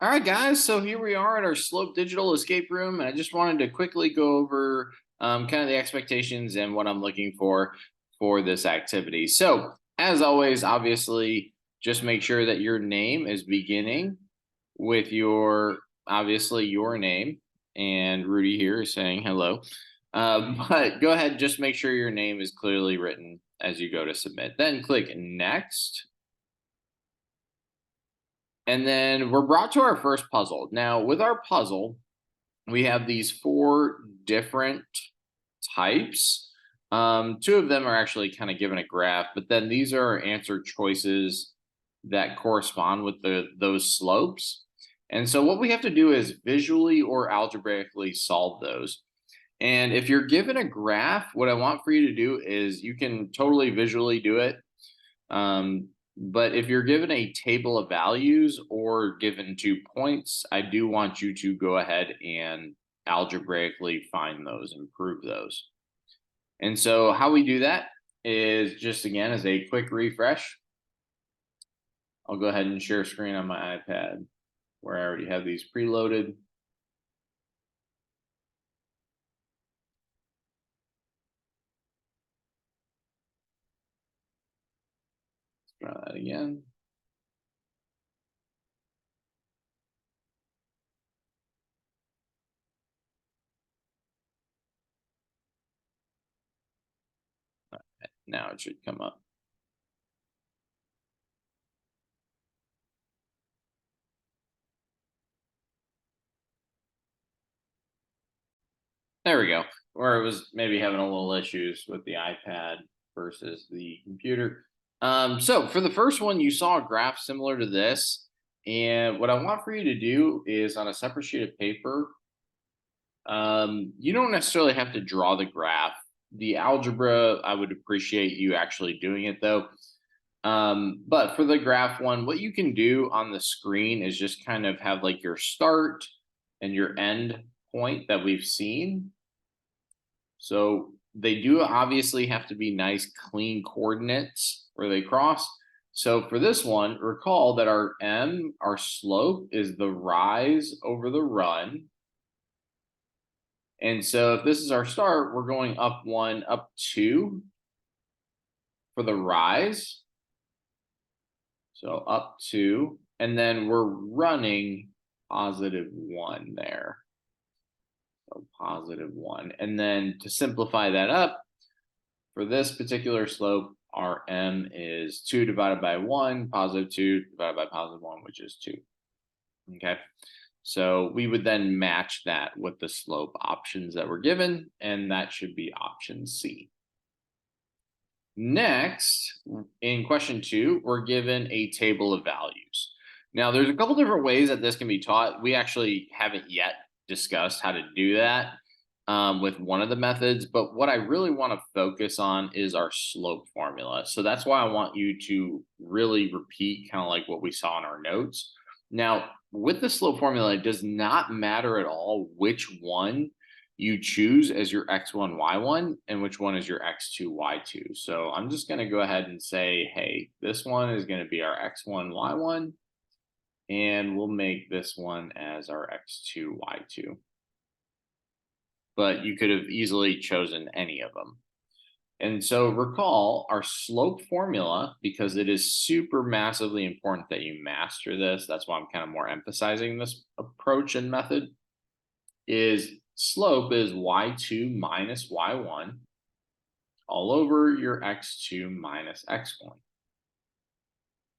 All right, guys. So here we are at our Slope Digital Escape Room. And I just wanted to quickly go over kind of the expectations and what I'm looking for this activity. So as always, obviously, just make sure that your name is beginning with obviously your name. And Rudy here is saying hello. But go ahead, just make sure your name is clearly written as you go to submit. Then click next. And then we're brought to our first puzzle. Now, with our puzzle, we have these four different types. Two of them are actually kind of given a graph, but then these are answer choices that correspond with those slopes. And so what we have to do is visually or algebraically solve those. And if you're given a graph, what I want for you to do is you can totally visually do it. But if you're given a table of values or given 2 points, I do want you to go ahead and algebraically find those and prove those. And so how we do that is just, again, as a quick refresh. I'll go ahead and share screen on my iPad where I already have these preloaded. Let's try that again. Now it should come up. There we go. Or it was maybe having a little issues with the iPad versus the computer. So for the first one, you saw a graph similar to this. And what I want for you to do is on a separate sheet of paper, you don't necessarily have to draw the graph. The algebra, I would appreciate you actually doing it though. But for the graph one, what you can do on the screen is just kind of have like your start and your end point that we've seen. So they do obviously have to be nice, clean coordinates where they cross. So for this one, recall that our slope, is the rise over the run. And so if this is our start, we're going up 1, up 2 for the rise. So up 2, and then we're running +1 there. So +1. And then to simplify that up, for this particular slope, our m is 2 divided by 1, +2 divided by +1, which is 2. Okay. So we would then match that with the slope options that were given, and that should be option C. Next, in question 2, we're given a table of values. Now, there's a couple different ways that this can be taught. We actually haven't yet discussed how to do that with one of the methods, but what I really want to focus on is our slope formula. So that's why I want you to really repeat kind of like what we saw in our notes. Now, with the slope formula, it does not matter at all which one you choose as your x1, y1 and which one is your x2, y2. So I'm just going to go ahead and say, hey, this one is going to be our x1, y1, and we'll make this one as our x2, y2. But you could have easily chosen any of them. And so recall our slope formula, because it is super massively important that you master this. That's why I'm kind of more emphasizing this approach and method. Is slope is y2 minus y1 all over your x2 minus x1.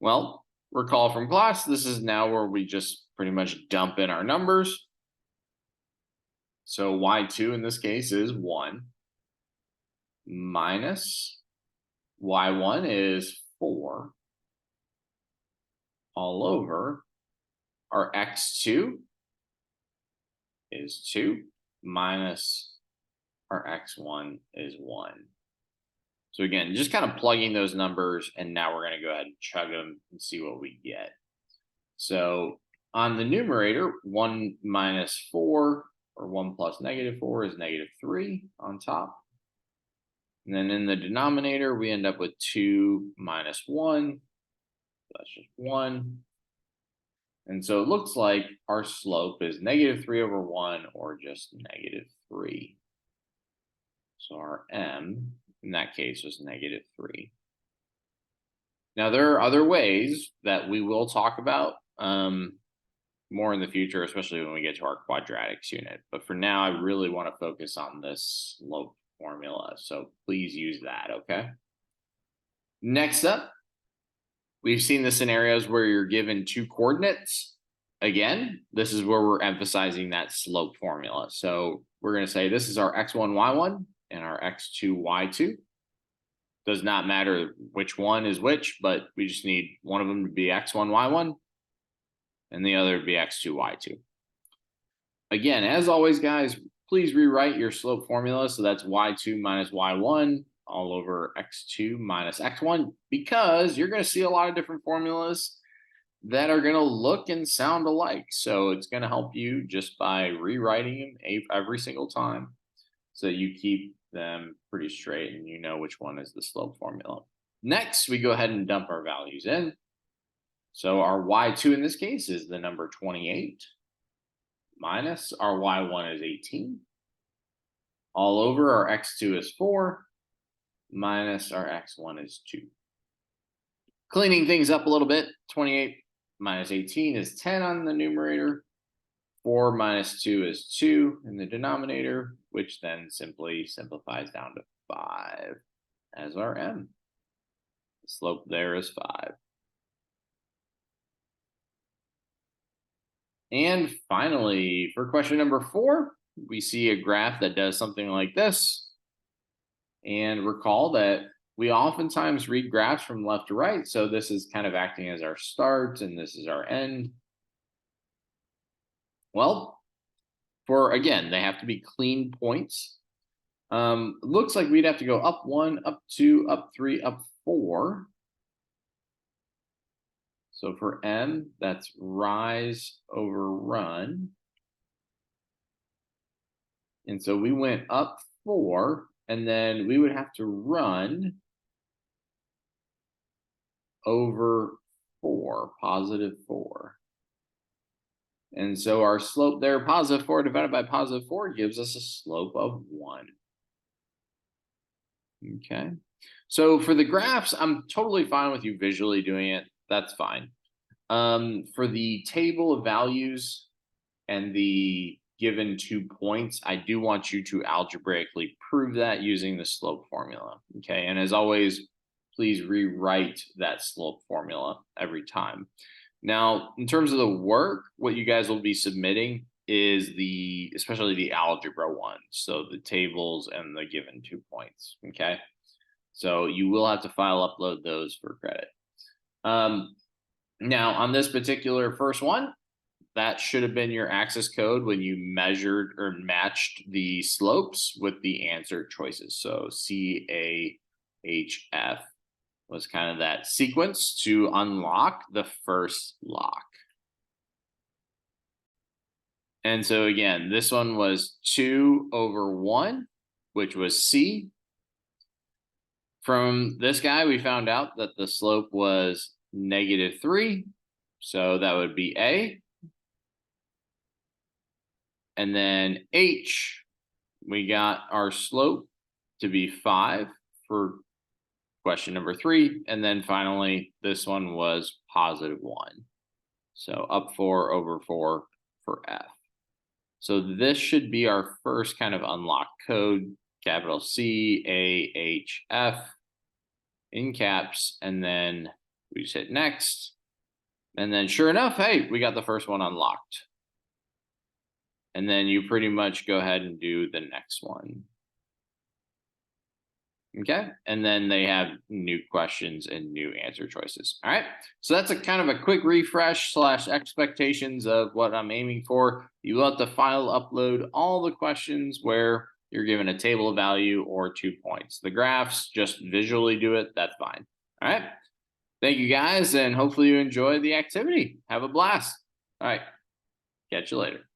Well, recall from class, this is now where we just pretty much dump in our numbers. So y2 in this case is 1 minus y1 is 4 all over our x2 is 2 minus our x1 is 1. So again, just kind of plugging those numbers, and now we're going to go ahead and chug them and see what we get. So on the numerator, 1 minus 4, or 1 plus -4 is -3 on top. And then in the denominator, we end up with 2 minus 1. So that's just 1. And so it looks like our slope is -3/1 or just -3. So our M in that case was -3. Now there are other ways that we will talk about more in the future, especially when we get to our quadratics unit. But for now, I really want to focus on this slope formula. So please use that, okay? Next up, we've seen the scenarios where you're given two coordinates. Again, this is where we're emphasizing that slope formula. So we're going to say this is our x1, y1 and our x2, y2. Does not matter which one is which, but we just need one of them to be x1, y1 and the other to be x2, y2. Again, as always, guys, please rewrite your slope formula. So that's y2 minus y1 all over x2 minus x1, because you're going to see a lot of different formulas that are going to look and sound alike. So it's going to help you just by rewriting them every single time, so you keep them pretty straight and you know which one is the slope formula. Next, we go ahead and dump our values in. So our y2 in this case is the number 28 minus our y1 is 18 all over our x2 is 4 minus our x1 is 2. Cleaning things up a little bit, 28 minus 18 is 10 on the numerator. 4 minus 2 is 2 in the denominator, which then simply simplifies down to 5 as our m. The slope there is 5. And finally, for question number 4, we see a graph that does something like this. And recall that we oftentimes read graphs from left to right. So this is kind of acting as our start and this is our end. Well, again, they have to be clean points. Looks like we'd have to go up 1, up 2, up 3, up 4. So for M, that's rise over run. And so we went up 4, and then we would have to run over 4, positive 4. And so our slope there, positive 4 divided by positive 4, gives us a slope of 1. Okay. So for the graphs, I'm totally fine with you visually doing it. That's fine. For the table of values and the given 2 points, I do want you to algebraically prove that using the slope formula. Okay. And as always, please rewrite that slope formula every time. Now, in terms of the work, what you guys will be submitting is especially the algebra one. So the tables and the given 2 points. Okay. So you will have to file upload those for credit. Now on this particular first one, that should have been your access code when you measured or matched the slopes with the answer choices. So C, A, H, F was kind of that sequence to unlock the first lock. And so again, this one was 2 over 1, which was C. From this guy, we found out that the slope was -3. So that would be A. And then H, we got our slope to be 5 for question number 3. And then finally, this one was +1. So up 4 over 4 for F. So this should be our first kind of unlocked code, capital C, A, H, F in caps. And then we just hit next. And then sure enough, hey, we got the first one unlocked. And then you pretty much go ahead and do the next one. Okay. And then they have new questions and new answer choices. All right. So that's a kind of a quick refresh / expectations of what I'm aiming for. You will have to file upload all the questions where you're given a table of value or 2 points. The graphs, just visually do it. That's fine. All right. Thank you guys. And hopefully you enjoy the activity. Have a blast. All right. Catch you later.